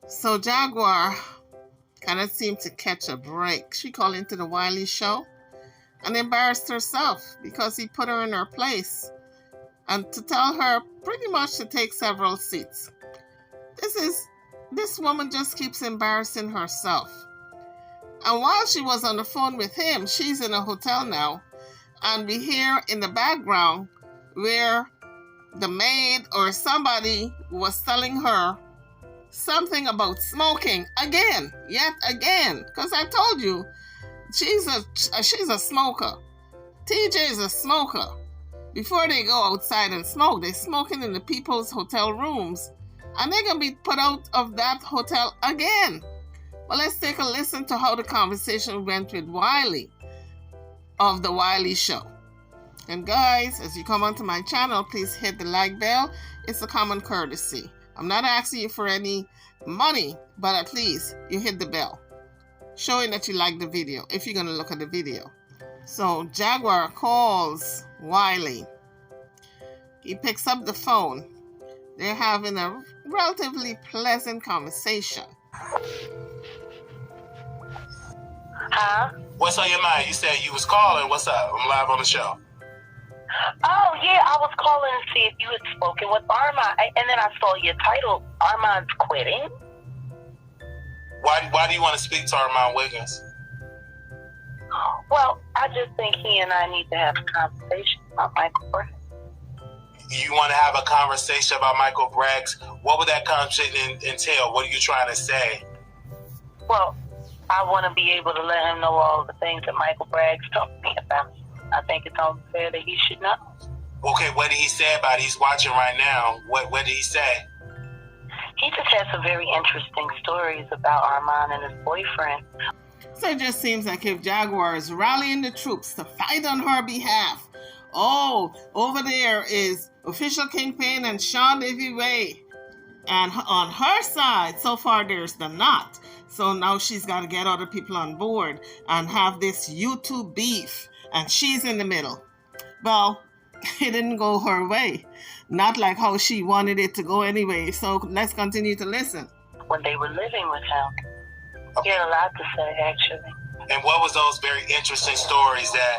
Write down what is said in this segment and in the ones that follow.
So Jaguar cannot seem to catch a break. She called into the Wiley show and embarrassed herself because he put her in her place and to tell her pretty much to take several seats. This woman just keeps embarrassing herself. And while she was on the phone with him, she's in a hotel now, and we hear in the background where the maid or somebody was telling her something about smoking yet again. Because I told you, she's a smoker. TJ is a smoker. Before they go outside and smoke, they're smoking in the people's hotel rooms, and they're gonna be put out of that hotel again. Well, let's take a listen to how the conversation went with Wiley of the Wiley Show. And guys, as you come onto my channel, please hit the like bell. It's a common courtesy. I'm not asking you for any money, but at least you hit the bell, showing that you like the video, if you're going to look at the video. So Jaguar calls Wiley. He picks up the phone. They're having a relatively pleasant conversation. Huh? What's on your mind? You said you was calling. What's up? I'm live on the show. Oh, yeah, I was calling to see if you had spoken with Armand. And then I saw your title, Armand's quitting. Why do you want to speak to Armand Wiggins? Well, I just think he and I need to have a conversation about Michael Braggs. You want to have a conversation about Michael Braggs? What would that conversation entail? What are you trying to say? Well, I want to be able to let him know all the things that Michael Braggs told me about. I think it's only fair that he should know. Okay, what did he say about it? He's watching right now. What did he say? He just has some very interesting stories about Armand and his boyfriend. So it just seems like if Jaguar is rallying the troops to fight on her behalf. Oh, over there is Official Kingpin and Sean Davy Way. And on her side, so far there's the knot. So now she's got to get other people on board and have this YouTube beef. And she's in the middle. Well, it didn't go her way. Not like how she wanted it to go anyway. So let's continue to listen. When they were living with him, he had a lot to say, actually. And what was those very interesting stories that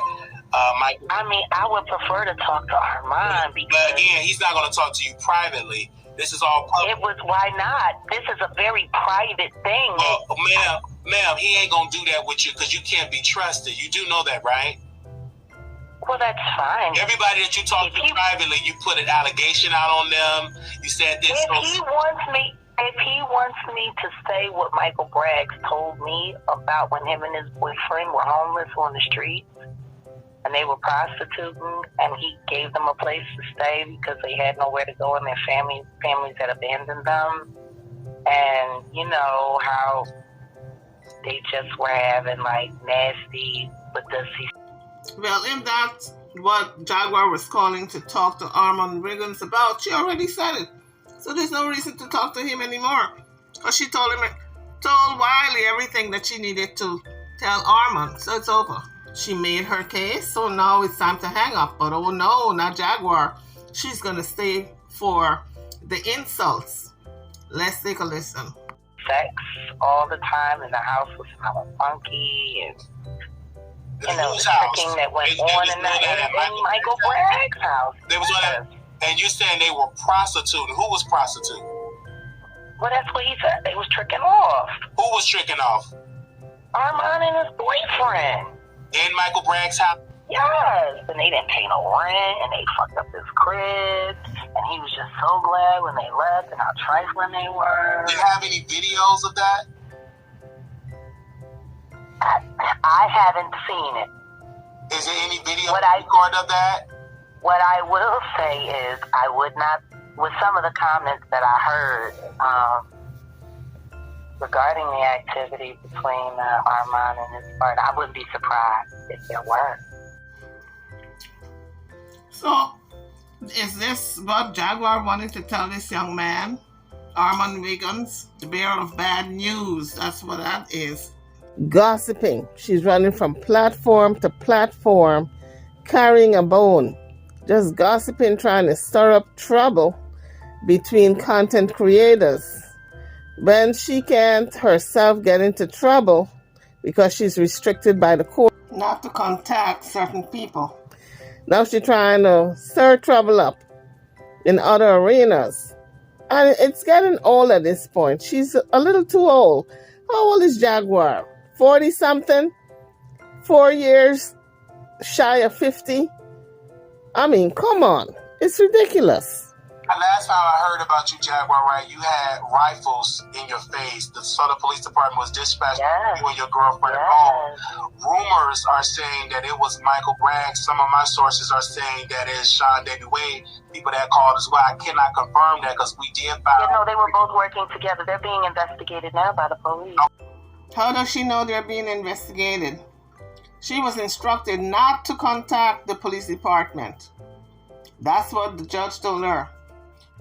Michael... I mean, I would prefer to talk to Armand because... But again, he's not going to talk to you privately. This is all public. It was, why not? This is a very private thing. Ma'am, he ain't going to do that with you because you can't be trusted. You do know that, right? Well, that's fine. Everybody that you talk to privately, you put an allegation out on them. You said this. If he wants me to say what Michael Braggs told me about when him and his boyfriend were homeless on the streets and they were prostituting and he gave them a place to stay because they had nowhere to go and their families had abandoned them, and you know how they just were having like nasty but dusty. Well, if that's what Jaguar was calling to talk to Armand Wiggins about, she already said it. So there's no reason to talk to him anymore. Because she told Wiley everything that she needed to tell Armand. So it's over. She made her case, so now it's time to hang up. But oh no, not Jaguar. She's going to stay for the insults. Let's take a listen. Sex all the time in the house was smelling funky and... You know, the thing that went on in Michael Braggs' house. They was on, and you saying they were prostituting. Who was prostituting? Well, that's what he said. They was tricking off. Who was tricking off? Armand and his boyfriend. In Michael Braggs' house? Yes. And they didn't pay no rent, and they fucked up his crib. And he was just so glad when they left and how trifling they were. Do you have any videos of that? I haven't seen it. Is there any video record of that? What I will say is I would not, with some of the comments that I heard regarding the activity between Armand and his partner, I wouldn't be surprised if there were. So, is this what Jaguar wanted to tell this young man? Armand Wiggins, the bearer of bad news. That's what that is. Gossiping. She's running from platform to platform, carrying a bone. Just gossiping, trying to stir up trouble between content creators. when she can't herself get into trouble because she's restricted by the court not to contact certain people. Now she's trying to stir trouble up in other arenas. And it's getting old at this point. She's a little too old. How old is Jaguar? 40-something? 4 years shy of 50? I mean, come on. It's ridiculous. Last time I heard about you, Jaguar, right, you had rifles in your face. The Southern Police Department was dispatched to you and your girlfriend home. Rumors are saying that it was Michael Bragg. Some of my sources are saying that it's Sean David Wade. People that called as well. I cannot confirm that because we did find. You know, they were both working together. They're being investigated now by the police. How does she know they're being investigated? She was instructed not to contact the police department. That's what the judge told her.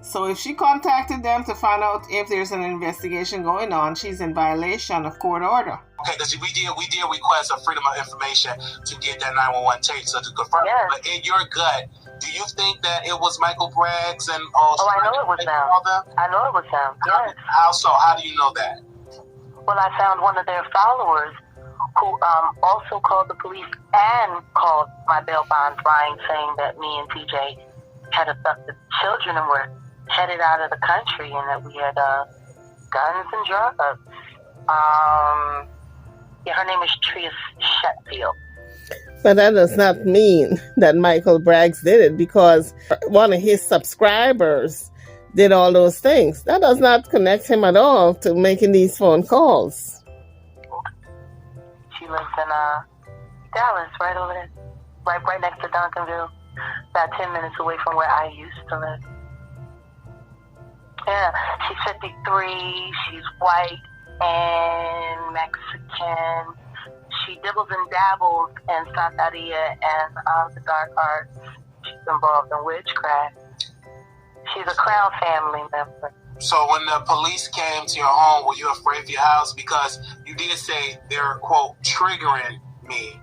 So if she contacted them to find out if there's an investigation going on, she's in violation of court order. Okay, because we did request a freedom of information to get that 911 tape, so to confirm. Yes. But in your gut, do you think that it was Michael Bragg's and I know it was them. I know it was them. Yes. How so? How do you know that? Well, I found one of their followers who also called the police and called my bail bonds line saying that me and TJ had abducted children and were headed out of the country and that we had guns and drugs. Her name is Tria Shetfield. But that does not mean that Michael Braggs did it because one of his subscribers did all those things. That does not connect him at all to making these phone calls. She lives in Dallas, right over there, right next to Duncanville, about 10 minutes away from where I used to live. Yeah, she's 53, she's white and Mexican. She dibbles and dabbles in Santeria and the dark arts. She's involved in witchcraft. She's a Crown family member. So when the police came to your home, were you afraid of your house? Because you did say they're, quote, triggering me.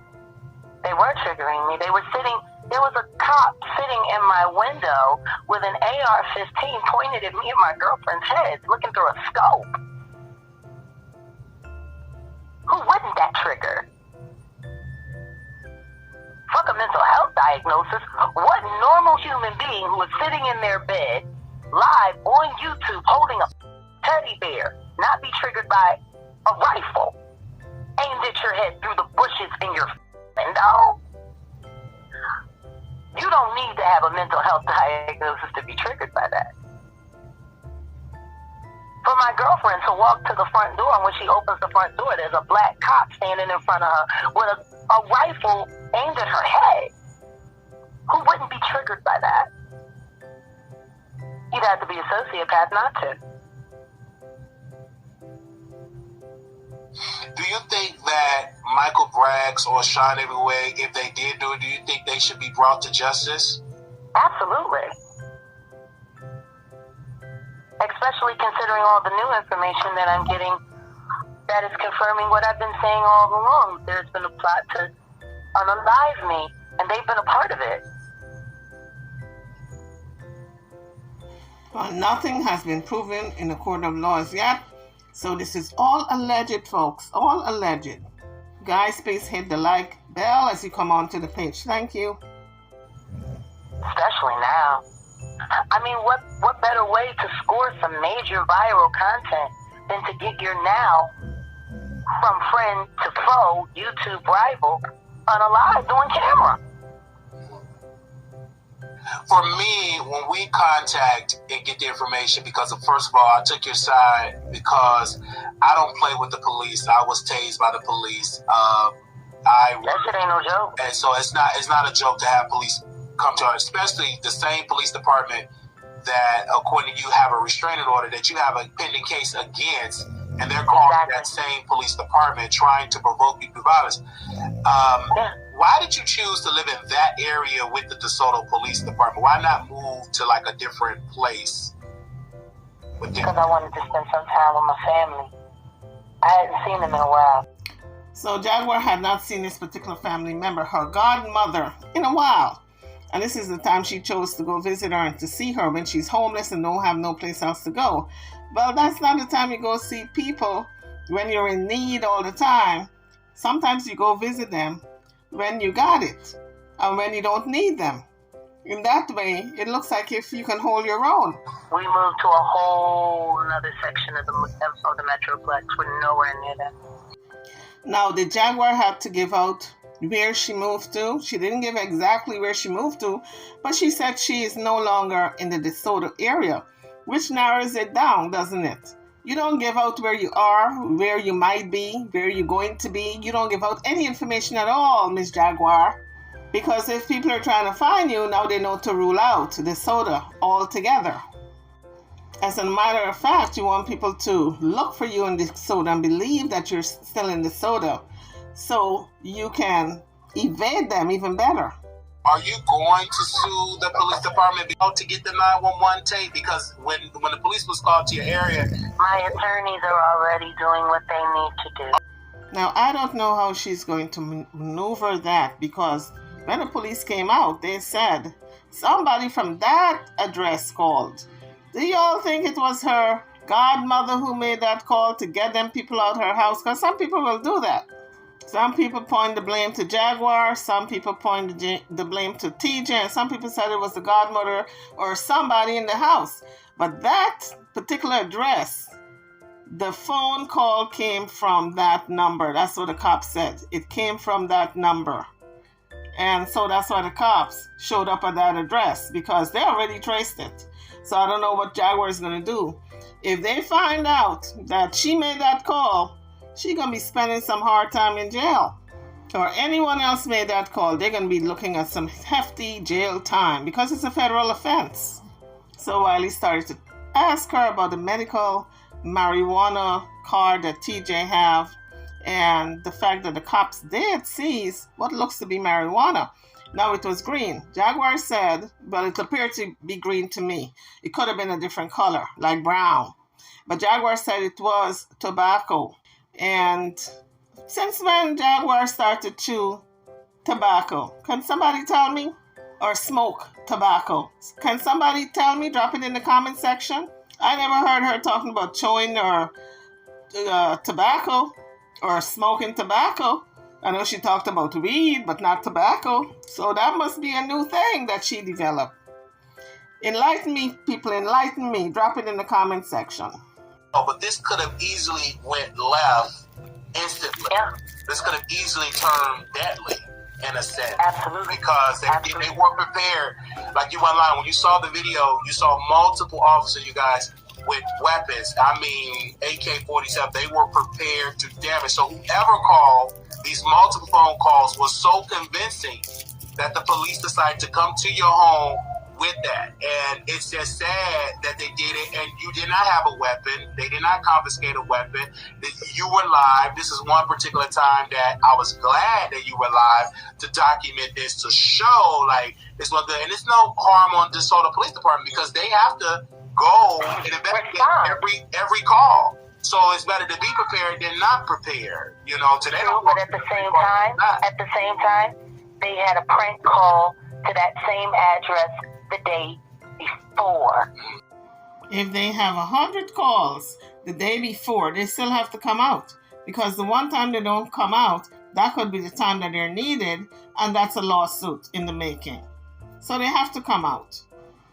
They were triggering me. There was a cop sitting in my window with an AR-15 pointed at me and my girlfriend's head, looking through a scope. Who wouldn't that trigger? Fuck a mental health diagnosis. What normal human being who is sitting in their bed, live on YouTube, holding a teddy bear, not be triggered by a rifle aimed at your head through the bushes in your window? You don't need to have a mental health diagnosis to be triggered by that. For my girlfriend to walk to the front door, and when she opens the front door, there's a black cop standing in front of her with a rifle aimed at her head. Who wouldn't be triggered by that? You'd have to be a sociopath not to. Do you think that Michael Braggs or Sean Everyway, if they did do it, do you think they should be brought to justice? Absolutely. Especially considering all the new information that I'm getting that is confirming what I've been saying all along. There's been a plot to unalive me, and they've been a part of it. Well, nothing has been proven in the court of law as yet. So this is all alleged, folks. All alleged. Guys, please hit the like bell as you come onto the page. Thank you. Especially now. I mean, what better way to score some major viral content than to get your now from friend to foe YouTube rival unalive on camera? For me, when we contact and get the information, because first of all, I took your side because I don't play with the police. I was tased by the police. That shit ain't no joke. And so it's not a joke to have police come to our, especially the same police department that, according to you, have a restraining order that you have a pending case against, and they're calling that same police department trying to provoke you to violence. Why did you choose to live in that area with the DeSoto Police Department? Why not move to like a different place? Because I wanted to spend some time with my family. I hadn't seen them in a while. So Jaguar had not seen this particular family member, her godmother, in a while. And this is the time she chose to go visit her and to see her when she's homeless and don't have no place else to go. Well, that's not the time you go see people when you're in need all the time. Sometimes you go visit them when you got it and when you don't need them. In that way, it looks like if you can hold your own. We moved to a whole another section of the Metroplex. We're nowhere near that. Now, the Jaguar had to give out where she moved to. She didn't give exactly where she moved to, but she said she is no longer in the DeSoto area, which narrows it down, doesn't it? You don't give out where you are, where you might be, where you're going to be. You don't give out any information at all, Miss Jaguar. Because if people are trying to find you, now they know to rule out DeSoto altogether. As a matter of fact, you want people to look for you in DeSoto and believe that you're still in DeSoto so you can evade them even better. Are you going to sue the police department to get the 911 tape? Because when the police was called to your area... My attorneys are already doing what they need to do. Now, I don't know how she's going to maneuver that, because when the police came out, they said somebody from that address called. Do y'all think it was her godmother who made that call to get them people out her house? Because some people will do that. Some people point the blame to Jaguar, some people point the blame to TJ, and some people said it was the godmother or somebody in the house. But that particular address, the phone call came from that number. That's what the cops said. It came from that number. And so that's why the cops showed up at that address, because they already traced it. So I don't know what Jaguar is going to do. If they find out that she made that call, she's going to be spending some hard time in jail. Or anyone else made that call, they're going to be looking at some hefty jail time because it's a federal offense. So Wiley started to ask her about the medical marijuana card that TJ have and the fact that the cops did seize what looks to be marijuana. Now it was green. Jaguar said, well, it appeared to be green to me. It could have been a different color, like brown. But Jaguar said it was tobacco. And since when Jaguar started to chew tobacco? Can somebody tell me? Or smoke tobacco? Can somebody tell me? Drop it in the comment section. I never heard her talking about chewing or tobacco or smoking tobacco. I know she talked about weed, but not tobacco. So that must be a new thing that she developed. Enlighten me, people, enlighten me. Drop it in the comment section. Oh, but this could have easily went left instantly. Yeah. This could have easily turned deadly in a sense. Absolutely. Because they weren't prepared. Like you went live, when you saw the video, you saw multiple officers, you guys, with weapons. I mean, AK-47. They were prepared to damage. So whoever called, these multiple phone calls was so convincing that the police decided to come to your home with that. And it's just sad that they did it, and you did not have a weapon. They did not confiscate a weapon. You were live. This is one particular time that I was glad that you were live to document this, to show like this was the, and it's no harm on DeSoto Police Department because they have to go and investigate every call. So it's better to be prepared than not prepared. You know, today. But at the same time, they had a prank call to that same address the day before. If they have 100 calls the day before, they still have to come out. Because the one time they don't come out, that could be the time that they're needed, and that's a lawsuit in the making. So they have to come out.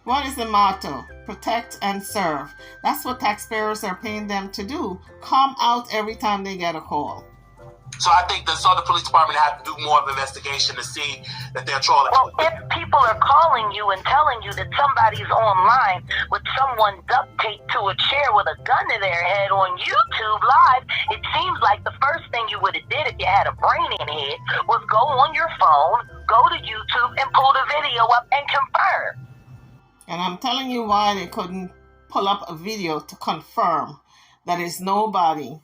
What is the motto? Protect and serve. That's what taxpayers are paying them to do. Come out every time they get a call. So I think the Southern Police Department have to do more of an investigation to see that they're trolling. Well, if people are calling you and telling you that somebody's online with someone duct taped to a chair with a gun to their head on YouTube Live, it seems like the first thing you would have did if you had a brain in head was go on your phone, go to YouTube, and pull the video up and confirm. And I'm telling you why they couldn't pull up a video to confirm that there's nobody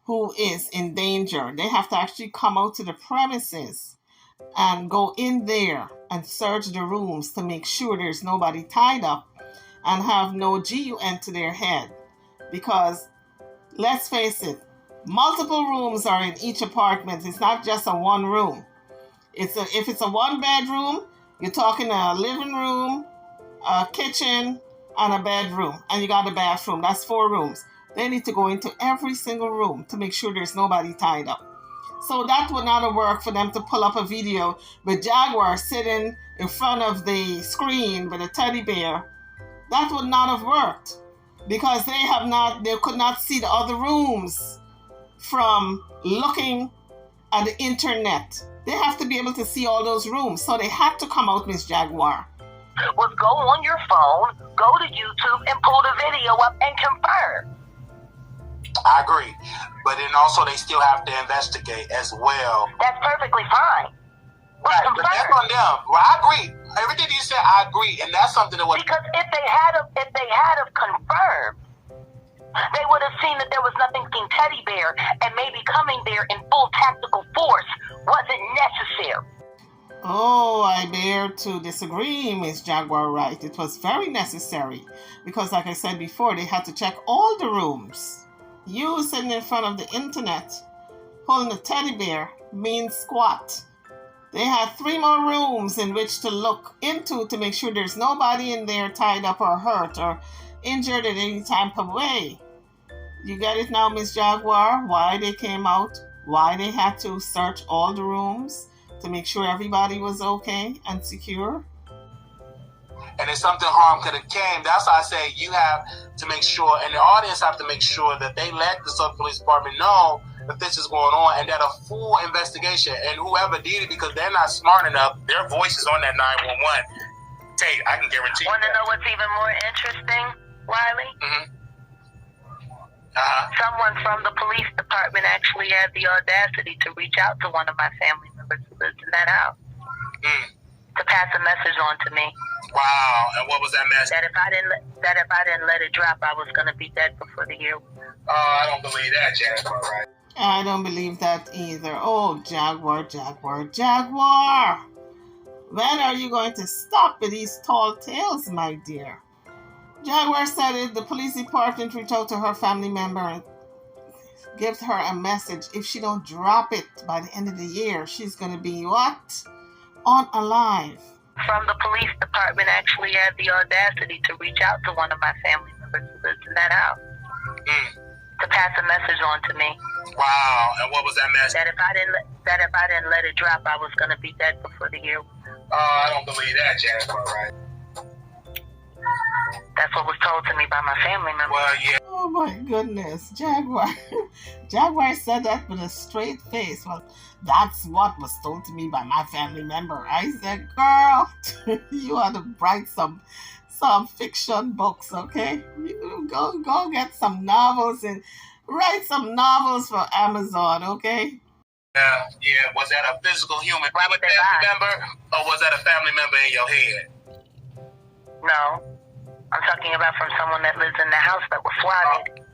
who is in danger. They have to actually come out to the premises and go in there and search the rooms to make sure there's nobody tied up and have no GUN to their head. Because let's face it, multiple rooms are in each apartment. It's not just a one room. If it's a one bedroom, you're talking a living room, a kitchen, and a bedroom, and you got a bathroom. That's 4 rooms. They need to go into every single room to make sure there's nobody tied up. So that would not have worked for them to pull up a video with Jaguar sitting in front of the screen with a teddy bear. That would not have worked because they could not see the other rooms from looking at the internet. They have to be able to see all those rooms. So they had to come out, Miss Jaguar. Was go on your phone, go to YouTube, and pull the video up and confirm. I agree. But then also they still have to investigate as well. That's perfectly fine. Right, but that's on them. Well, I agree. Everything you said, I agree, and that's something that was because if they had confirmed, they would have seen that there was nothing in teddy bear, and maybe coming there in full tactical force wasn't necessary. Oh, I dare to disagree, Miss Jaguar. Right, it was very necessary because, like I said before, they had to check all the rooms. You sitting in front of the internet, holding a teddy bear, means squat. They had 3 more rooms in which to look into to make sure there's nobody in there tied up or hurt or injured in any type of way. You get it now, Miss Jaguar? Why they came out? Why they had to search all the rooms to make sure everybody was okay and secure? And if something harm could have came, that's why I say you have to make sure, and the audience have to make sure that they let the Southern Police Department know that this is going on and that a full investigation, and whoever did it, because they're not smart enough, their voice is on that 911 tape. I can guarantee you. Want to know what's even more interesting, Wiley? Mm-hmm. Someone from the police department actually had the audacity to reach out to one of my family members who lives in that house to pass a message on to me. Wow, and what was that message? That if I didn't let it drop, I was gonna be dead before the year. I don't believe that, Jaguar. Right? I don't believe that either. Oh, Jaguar, Jaguar, Jaguar! When are you going to stop with these tall tales, my dear? Jaguar said if the police department reached out to her family member and give her a message, if she don't drop it by the end of the year, she's going to be what? Unalive. From the police department actually had the audacity to reach out to one of my family members who lives in that house to pass a message on to me. Wow, and what was that message? That if I didn't let it drop, I was going to be dead before the year. I don't believe that, Jaguar. Right? That's what was told to me by my family member. Well, yeah. Oh my goodness, Jaguar. Jaguar said that with a straight face. Well, that's what was told to me by my family member. I said, girl, you ought to write some fiction books, okay? You go get some novels and write some novels for Amazon, okay? Yeah. Was that a physical human family member, or was that a family member in your head? No. I'm talking about from someone that lives in the house that was swatted.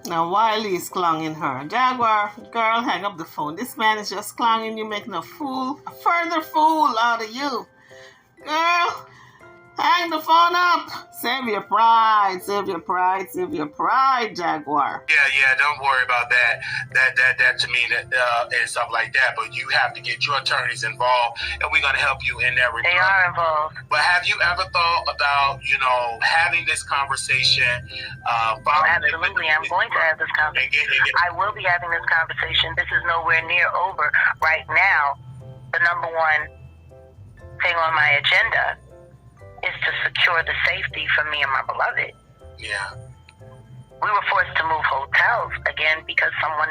Now, Wiley is clowning her. Jaguar, girl, hang up the phone. This man is just clowning you, making a further fool out of you. Girl, hang the phone up. Save your pride, Jaguar. Yeah, don't worry about that. That to me, and stuff like that. But you have to get your attorneys involved, and we're going to help you in that regard. They are involved. But have you ever thought about, having this conversation? Absolutely, I'm going to have this conversation. I will be having this conversation. This is nowhere near over. Right now, the number one thing on my agenda is to secure the safety for me and my beloved. Yeah. We were forced to move hotels again because someone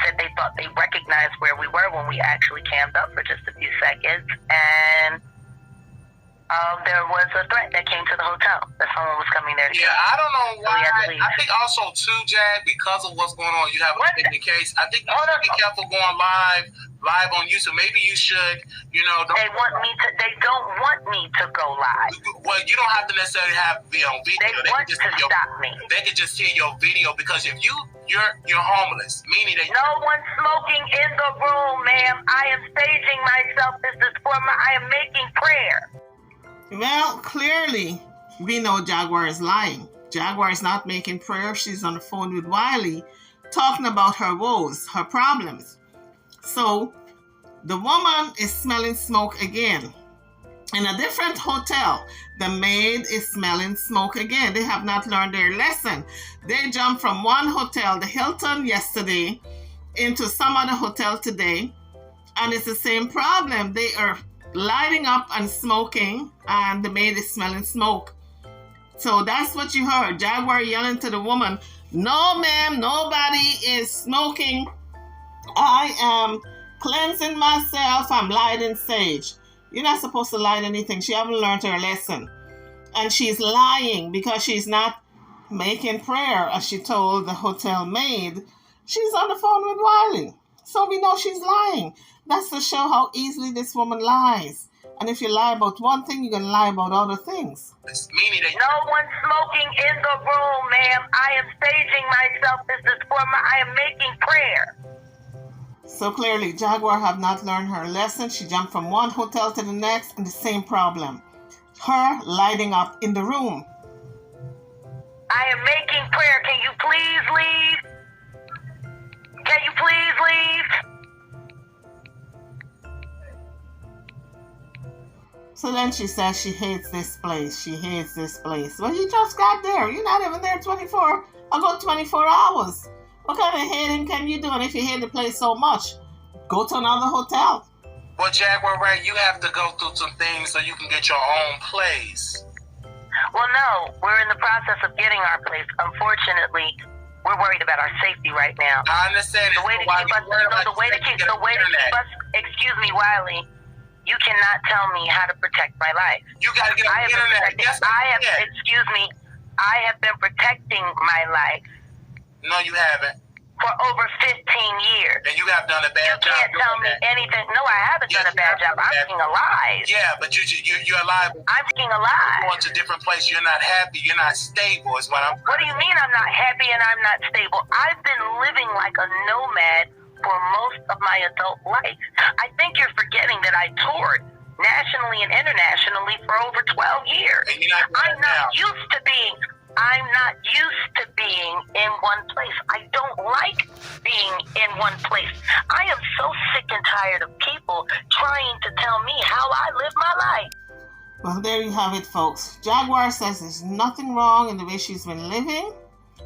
said they thought they recognized where we were when we actually camped up for just a few seconds, and there was a threat that came to the hotel that someone was coming there to Yeah, I don't know why. So I think also too, Jag, because of what's going on, you have a pending case. I think you should be careful going live on YouTube. Maybe you should, They don't want me to go live. Well, you don't have to necessarily have video. They want to stop me. They can just hear your video because if you're homeless, meaning that no one's smoking in the room, ma'am. I am staging myself. I am making prayer. Well, clearly, we know Jaguar is lying. Jaguar is not making prayer. She's on the phone with Wiley, talking about her woes, her problems. So, the woman is smelling smoke again. In a different hotel, the maid is smelling smoke again. They have not learned their lesson. They jumped from one hotel, the Hilton yesterday, into some other hotel today, and it's the same problem. They are lighting up and smoking, and the maid is smelling smoke. So that's what you heard. Jaguar yelling to the woman, "No, ma'am, nobody is smoking. I am cleansing myself. I'm lighting sage." You're not supposed to light anything. She haven't learned her lesson. And she's lying because she's not making prayer, as she told the hotel maid. She's on the phone with Wiley. So we know she's lying. That's to show how easily this woman lies. And if you lie about one thing, you're going to lie about other things. Meaning that no one's smoking in the room, ma'am. I am staging myself. This is I am making prayer. So clearly, Jaguar have not learned her lesson. She jumped from one hotel to the next, and the same problem. Her lighting up in the room. I am making prayer. Can you please leave? Can you please leave? So then she says she hates this place. She hates this place. Well, you just got there. You're not even there 24 hours. What kind of hating can you do? And if you hate the place so much, go to another hotel. Well, Jaguar, right, you have to go through some things so you can get your own place. Well, no, we're in the process of getting our place. Unfortunately, we're worried about our safety right now. I understand. The way to keep us, excuse me, Wiley, you cannot tell me how to protect my life. You got to get on the internet. I have been protecting my life. No, you haven't. For over 15 years. And you have done a bad job. You can't tell me anything. No, I haven't done a bad job. I'm being alive. Yeah, but you're alive. I'm being alive. You're going to different places. You're not happy. You're not stable is what I'm... What do you mean I'm not happy and I'm not stable? I've been living like a nomad for most of my adult life. I think you're forgetting that I toured nationally and internationally for over 12 years. And you're not I'm not used to being in one place. I don't like being in one place. I am so sick and tired of people trying to tell me how I live my life. Well, there you have it, folks. Jaguar says there's nothing wrong in the way she's been living.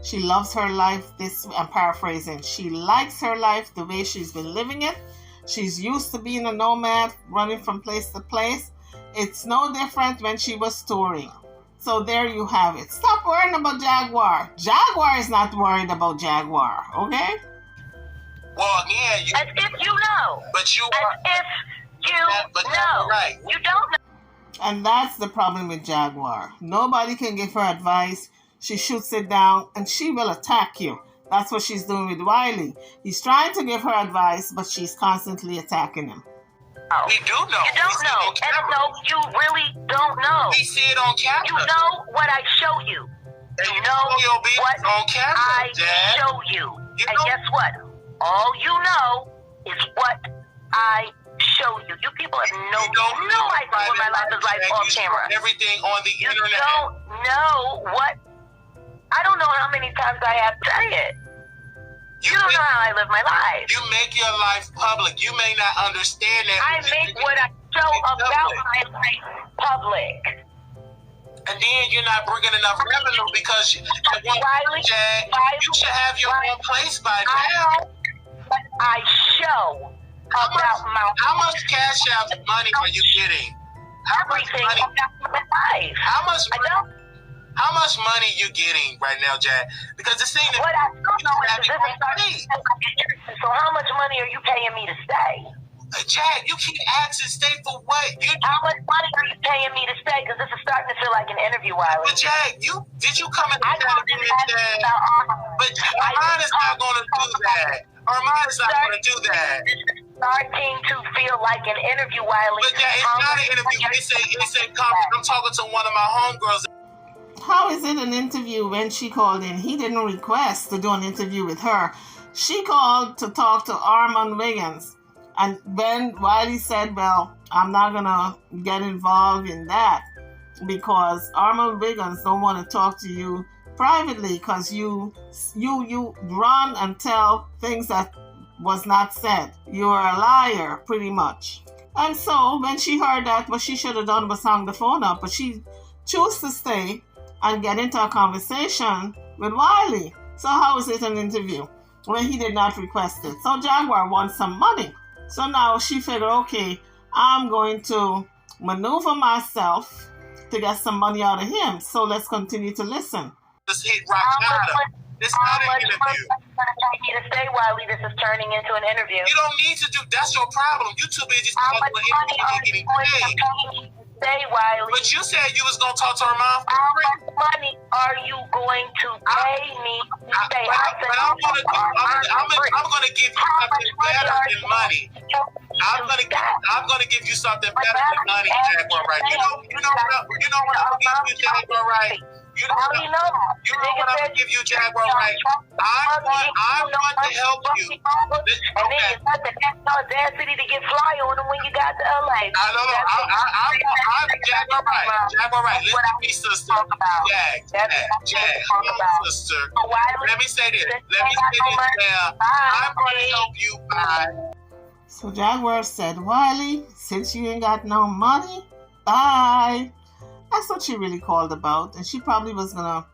She loves her life. I'm paraphrasing. She likes her life the way she's been living it. She's used to being a nomad, running from place to place. It's no different when she was touring. So there you have it. Stop worrying about Jaguar. Jaguar is not worried about Jaguar, okay? Well, yeah. As if you know. But you are. As if you know. Right. You don't know. And that's the problem with Jaguar. Nobody can give her advice. She shoots it down and she will attack you. That's what she's doing with Wiley. He's trying to give her advice, but she's constantly attacking him. We do know. You don't know. And no, you really don't know. We see it on camera. You know what I show you. You know what on camera, I Dad. show you. And guess what? All you know is what I show you. You people have no idea what my life is like off camera. Everything on the internet. You don't know what. I don't know how many times I have to say it. You don't know how I live my life. You make your life public. You may not understand that. I make what I show about my life public. And then you're not bringing enough revenue because you should have your own place by now. But I show about my life. How much cash out money are you getting? Everything about my life. How much money you getting right now, Jack? Because the thing what I don't know is so how much money are you paying me to stay? Jack, you keep asking stay for what? How much money are you paying me to stay? Because this is starting to feel like an interview, Wiley. But Jack, did you come in the Jack? But Armand is not going to do that. Armand is not going to do that. Starting to feel like an interview, Wiley. But Jack, it's not an interview. It's a conference. I'm talking to one of my homegirls. How is it an interview when she called in? He didn't request to do an interview with her. She called to talk to Armand Wiggins. And then Wiley said, well, I'm not going to get involved in that because Armand Wiggins don't want to talk to you privately because you run and tell things that was not said. You are a liar, pretty much. And so when she heard that, what she should have done was hung the phone up, but she chose to stay and get into a conversation with Wiley. So how is it an interview when he did not request it? So Jaguar wants some money. So now she figured, okay, I'm going to maneuver myself to get some money out of him. So let's continue to listen. This hit rock bottom. This is not an interview. You to stay, Wiley. This is turning into an interview. You don't need to do. That's your problem. You too busy just How talking much about money interview are and you getting going to paid. pay to stay, Wiley? But you said you was gonna talk to her mom. How much money are you going to pay me to stay? I'm gonna give you something better than money. I'm gonna give you something better than money, Jaguar. Right? You know what I'm gonna give you, Jaguar. Right? You know what I'm gonna give you, Jaguar. Right? I want to help you. And then you got the audacity to get fly on them when you got to LA. I don't know. I'm Jaguar. Right? Jaguar. Right? Listen to me, sister. Jag. Hold on, sister. Let me say this. Now. I'm gonna help you. Bye. So Jaguar said, Wiley, since you ain't got no money, bye. That's what she really called about. And she probably was going to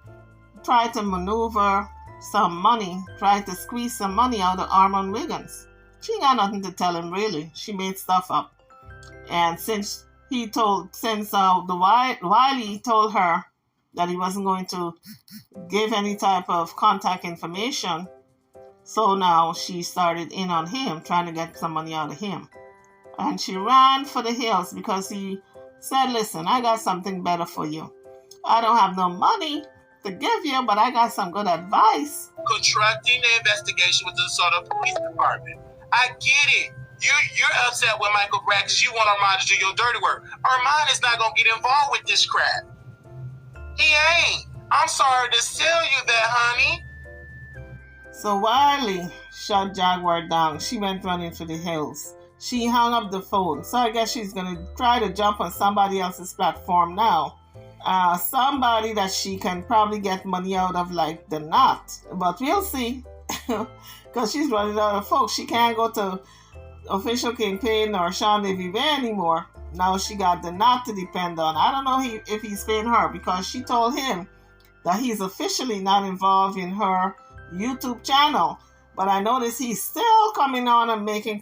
try to maneuver some money, try to squeeze some money out of Armand Wiggins. She ain't got nothing to tell him, really. She made stuff up. And since Wiley told her that he wasn't going to give any type of contact information, so now she started in on him, trying to get some money out of him. And she ran for the hills because he said, listen, I got something better for you. I don't have no money to give you, but I got some good advice. Contracting the investigation with the DeSoto Police Department. I get it. You're upset with Michael Bragg because you want Armand to do your dirty work. Armand is not going to get involved with this crap. He ain't. I'm sorry to tell you that, honey. So Wiley shut Jaguar down. She went running for the hills. She hung up the phone. So I guess she's going to try to jump on somebody else's platform now. Somebody that she can probably get money out of, like the Knot. But we'll see. Because she's running out of folks. She can't go to Official Kingpin or Sean Levy anymore. Now she got the Knot to depend on. I don't know if he's paying her because she told him that he's officially not involved in her YouTube channel. But I notice he's still coming on and making,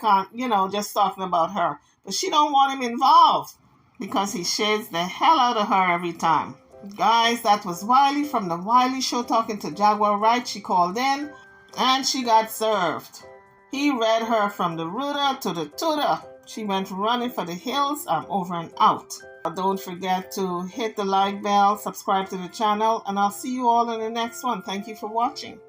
just talking about her. But she don't want him involved because he shades the hell out of her every time. Guys, that was Wiley from The Wiley Show talking to Jaguar Wright. She called in and she got served. He read her from the rooter to the tutor. She went running for the hills. I'm over and out. Don't forget to hit the like bell, subscribe to the channel, and I'll see you all in the next one. Thank you for watching.